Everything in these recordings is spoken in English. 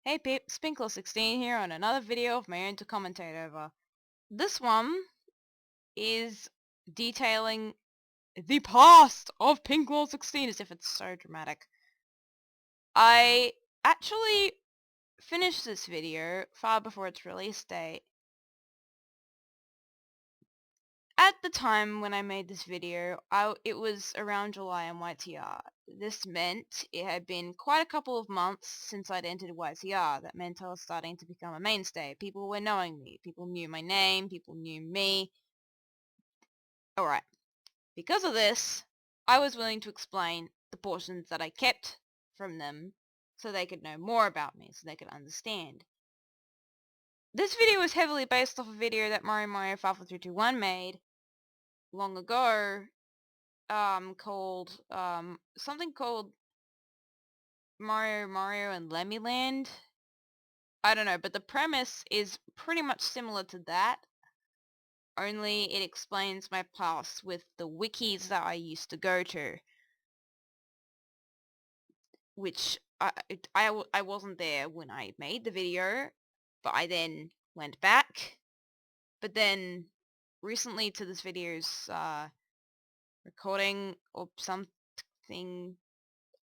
Hey peeps, Pinkolol16 here on another video of my own to commentate over. This one is detailing the past of Pinkolol16 as if it's so dramatic. I actually finished this video far before its release date. At the time when I made this video, it was around July in YTR. This meant it had been quite a couple of months since I'd entered YTR. That meant I was starting to become a mainstay. People were knowing me. People knew my name. People knew me. Alright. Because of this, I was willing to explain the portions that I kept from them so they could know more about me, so they could understand. This video was heavily based off a video that Mario 54321 made long ago, called, something called Mario and Lemmy Land. I don't know, but the premise is pretty much similar to that, only it explains my past with the wikis that I used to go to, which I wasn't there when I made the video, but I then went back, but then recently to this video's, recording or something,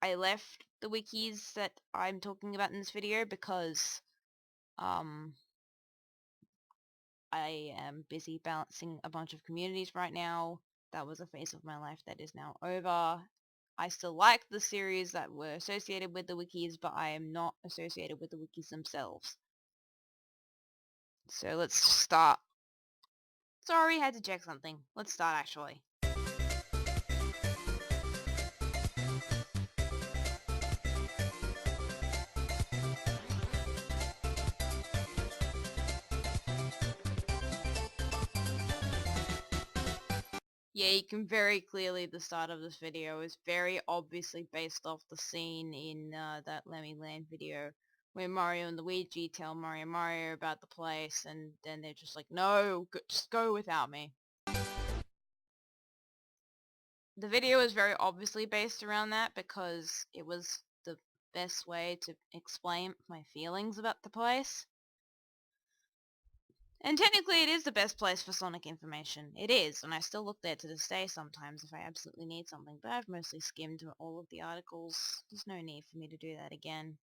I left the wikis that I'm talking about in this video because, I am busy balancing a bunch of communities right now. That was a phase of my life that is now over. I still like the series that were associated with the wikis, but I am not associated with the wikis themselves. So let's start. Sorry, had to check something. Let's start actually. Yeah, you can very clearly, the start of this video is very obviously based off the scene in that Lemmy Land video where Mario and Luigi tell Mario about the place, and then they're just like, no, just go without me. The video is very obviously based around that because it was the best way to explain my feelings about the place. And technically it is the best place for Sonic information. It is, and I still look there to this day sometimes if I absolutely need something, but I've mostly skimmed all of the articles. There's no need for me to do that again.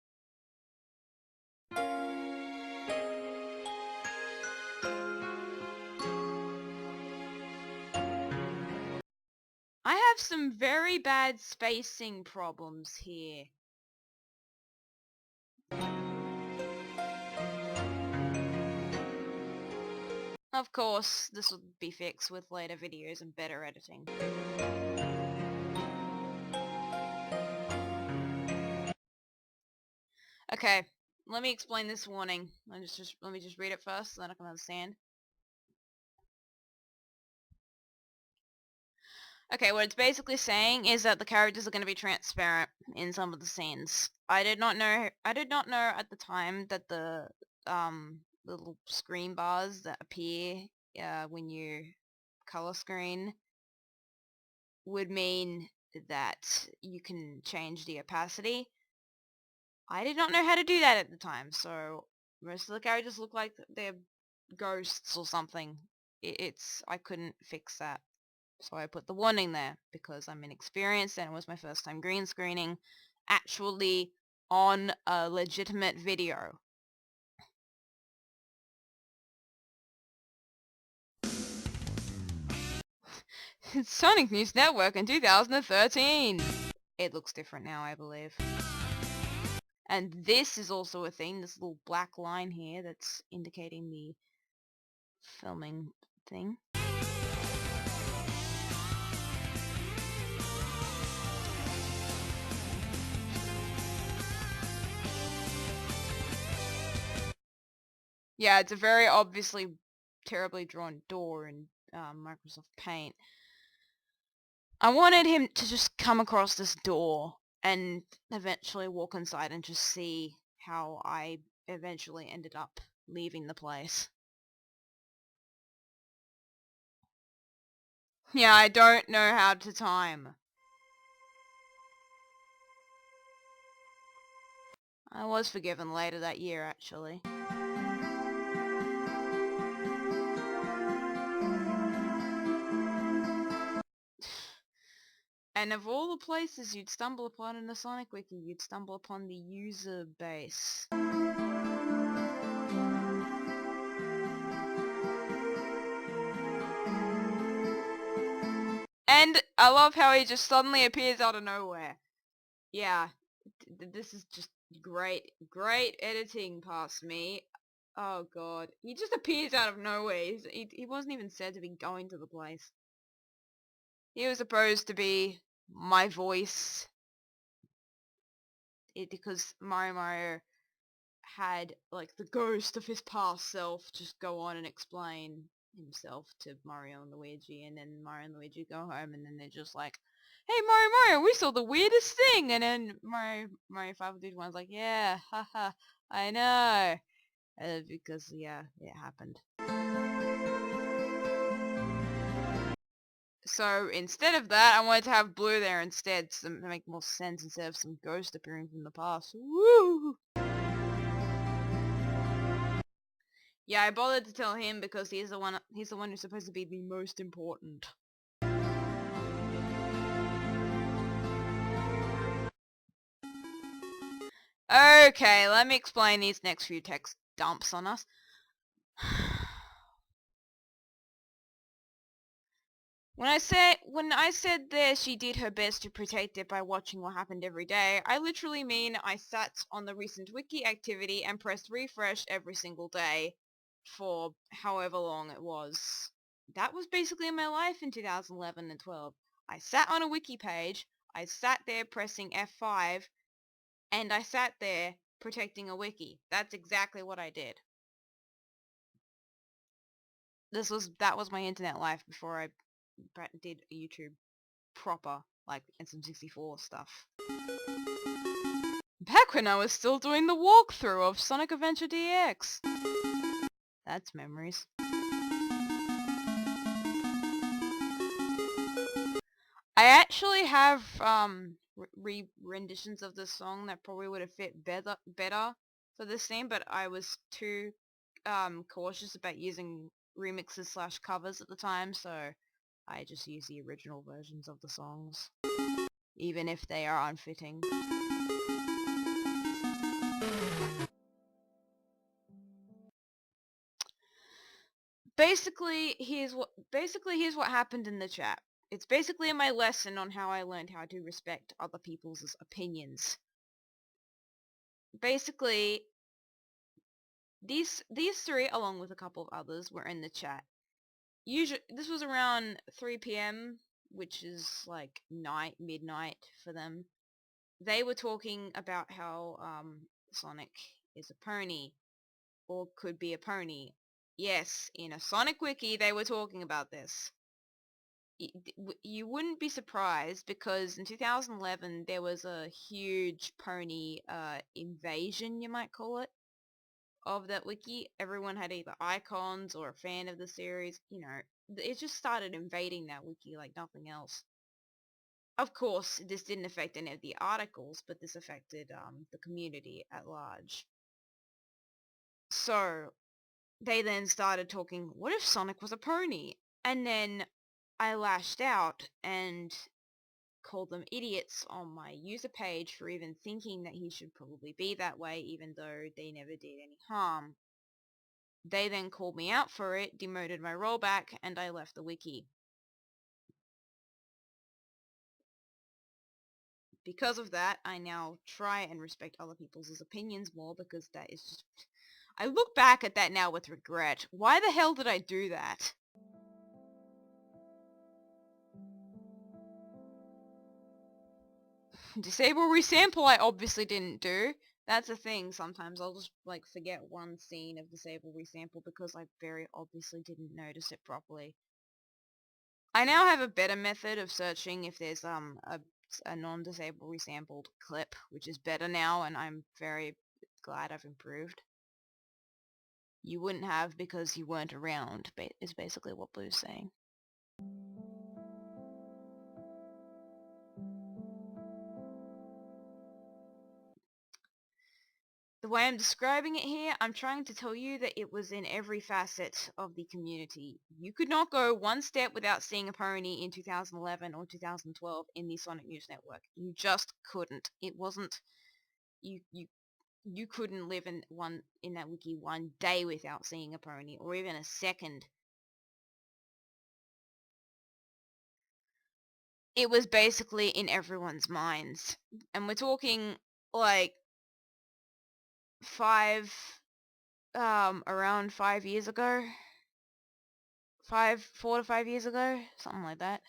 I have some very bad spacing problems here. Of course, this will be fixed with later videos and better editing. Okay, let me explain this warning. Let me just read it first, so then I can understand. Okay, what it's basically saying is that the characters are going to be transparent in some of the scenes. I did not know at the time that the little screen bars that appear when you color screen would mean that you can change the opacity. I did not know how to do that at the time, so most of the characters look like they're ghosts or something. I couldn't fix that. So I put the warning there because I'm inexperienced and it was my first time green screening actually on a legitimate video. Sonic News Network in 2013! It looks different now, I believe. And this is also a thing, this little black line here that's indicating the filming thing. Yeah, it's a very obviously terribly drawn door in Microsoft Paint. I wanted him to just come across this door and eventually walk inside and just see how I eventually ended up leaving the place. Yeah, I don't know how to time. I was forgiven later that year, actually. And of all the places you'd stumble upon in the Sonic Wiki, you'd stumble upon the user base. And I love how he just suddenly appears out of nowhere. Yeah, this is just great editing past me. Oh god, he just appears out of nowhere. He wasn't even said to be going to the place. He was supposed to be my voice, because Mario had like the ghost of his past self just go on and explain himself to Mario and Luigi, and then Mario and Luigi go home, and then they're just like, "Hey Mario, we saw the weirdest thing," and then Mario 5 like, "Yeah, haha, I know," because yeah, it happened. So instead of that, I wanted to have Blue there instead, to make more sense instead of some ghost appearing from the past. Woo! Yeah, I bothered to tell him because he's the one who's supposed to be the most important. Okay, let me explain these next few text dumps on us. When I said there she did her best to protect it by watching what happened every day, I literally mean I sat on the recent wiki activity and pressed refresh every single day for however long it was. That was basically my life in 2011 and 12. I sat on a wiki page, I sat there pressing F5, and I sat there protecting a wiki. That's exactly what I did. That was my internet life before I did YouTube proper, like N64 stuff. Back when I was still doing the walkthrough of Sonic Adventure DX. That's memories. I actually have renditions of this song that probably would have fit better for this scene, but I was too cautious about using remixes / covers at the time, so I just use the original versions of the songs, even if they are unfitting. Basically, here's what happened in the chat. It's basically my lesson on how I learned how to respect other people's opinions. Basically, these three, along with a couple of others, were in the chat. Usually, this was around 3 p.m., which is like midnight for them. They were talking about how Sonic is a pony, or could be a pony. Yes, in a Sonic wiki, they were talking about this. You wouldn't be surprised, because in 2011 there was a huge pony invasion, you might call it, of that wiki. Everyone had either icons or a fan of the series. You know, it just started invading that wiki like nothing else. Of course, this didn't affect any of the articles, but this affected the community at large. So they then started talking, what if Sonic was a pony? And then I lashed out and called them idiots on my user page for even thinking that he should probably be that way, even though they never did any harm. They then called me out for it, demoted my rollback, and I left the wiki. Because of that, I now try and respect other people's opinions more, because that is just... I look back at that now with regret. Why the hell did I do that? Disable resample I obviously didn't do. That's a thing, sometimes I'll just like forget one scene of disable resample because I very obviously didn't notice it properly. I now have a better method of searching if there's a non-disable resampled clip, which is better now, and I'm very glad I've improved. You wouldn't have because you weren't around, is basically what Blue's saying. the way I'm describing it here, I'm trying to tell you that it was in every facet of the community. You could not go one step without seeing a pony in 2011 or 2012 in the Sonic News Network. You just couldn't. It wasn't... You couldn't live in that wiki one day without seeing a pony, or even a second. It was basically in everyone's minds. And we're talking, like, around 5 years ago. 4 to 5 years ago, something like that.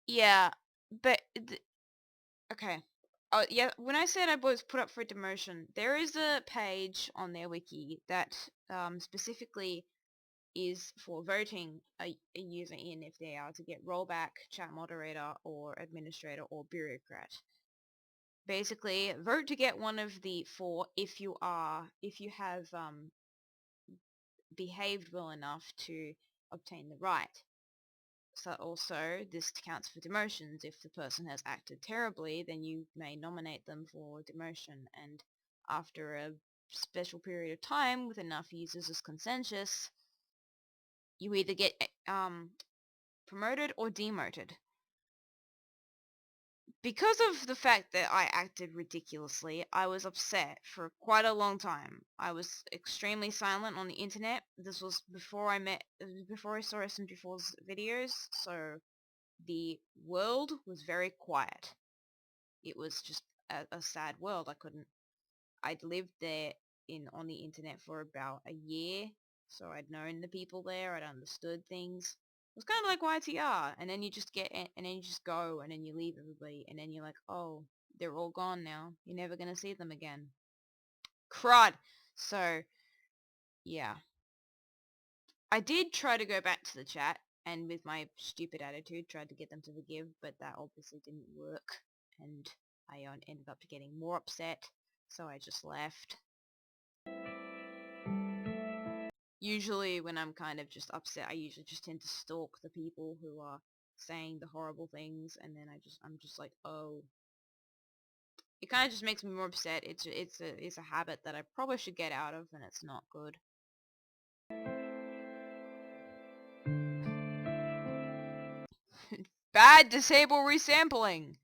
Yeah, but okay. Oh yeah, when I said I was put up for a demotion, there is a page on their wiki that specifically is for voting a user in if they are to get rollback, chat moderator, or administrator, or bureaucrat. Basically, vote to get one of the 4 if you have behaved well enough to obtain the right. So also, this counts for demotions. If the person has acted terribly, then you may nominate them for demotion, and after a special period of time with enough users as consensus, you either get promoted or demoted. Because of the fact that I acted ridiculously, I was upset for quite a long time. I was extremely silent on the internet. This was before I saw SMG4's videos, so the world was very quiet. It was just a sad world. I'd lived there on the internet for about a year, so I'd known the people there, I'd understood things. It was kind of like YTR, and then you just go, and then you leave everybody, and then you're like, oh, they're all gone now. You're never gonna see them again. Crud! So, yeah. I did try to go back to the chat, and with my stupid attitude, tried to get them to forgive, but that obviously didn't work, and I ended up getting more upset, so I just left. Usually when I'm kind of just upset, I usually just tend to stalk the people who are saying the horrible things, and then I'm just like, oh. It kind of just makes me more upset. It's a habit that I probably should get out of, and it's not good. Bad disable resampling!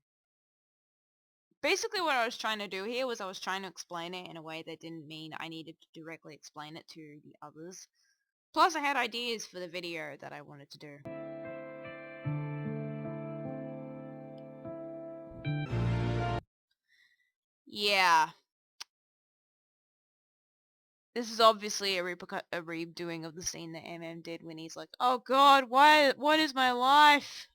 Basically what I was trying to do here was I was trying to explain it in a way that didn't mean I needed to directly explain it to the others. Plus I had ideas for the video that I wanted to do. Yeah. This is obviously a redoing of the scene that MM did when he's like, oh god, what is my life?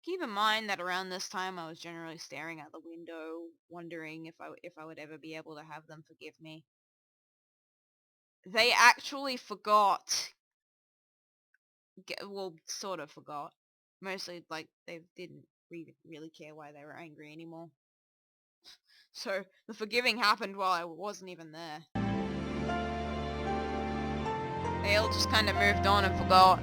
Keep in mind that around this time I was generally staring out the window, wondering if I would ever be able to have them forgive me. They actually forgot. Well, sort of forgot. Mostly, like, they didn't really care why they were angry anymore. So, the forgiving happened while I wasn't even there. They all just kind of moved on and forgot.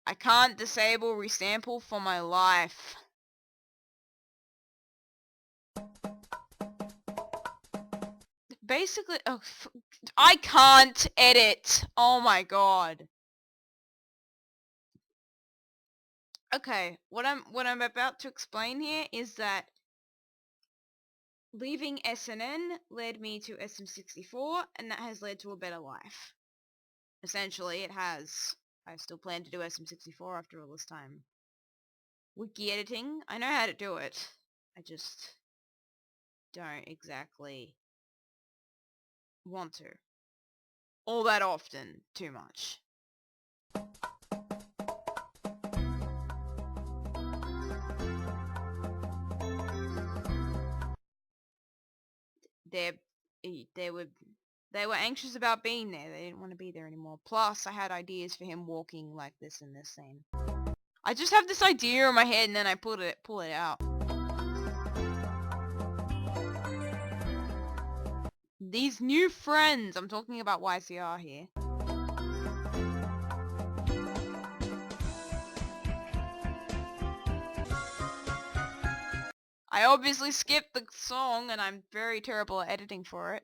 I can't disable resample for my life. Basically, oh, I can't edit. Oh my god. Okay, what I'm about to explain here is that leaving SNN led me to SM64, and that has led to a better life. Essentially, it has. I still plan to do SM64 after all this time. Wiki editing, I know how to do it. I just don't exactly want to. All that often, too much. they they were they were anxious about being there. They didn't want to be there anymore. Plus, I had ideas for him walking like this in this scene. I just have this idea in my head and then I pull it out. These new friends. I'm talking about YCR here. I obviously skipped the song and I'm very terrible at editing for it.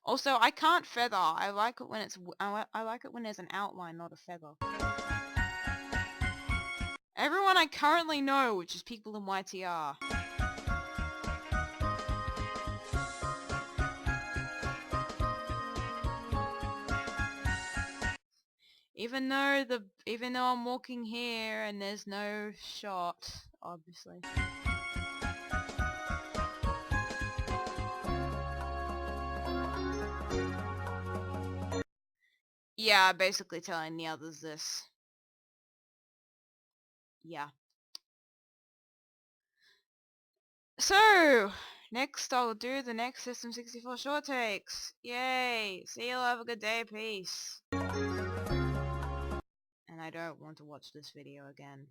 Also, I can't feather. I like it when it's I like it when there's an outline, not a feather. Everyone I currently know, which is people in YTR. Even though I'm walking here and there's no shot, obviously. Yeah, basically telling the others this. Yeah. So, next I'll do the next System 64 short takes. Yay! See you, have a good day, peace. And I don't want to watch this video again.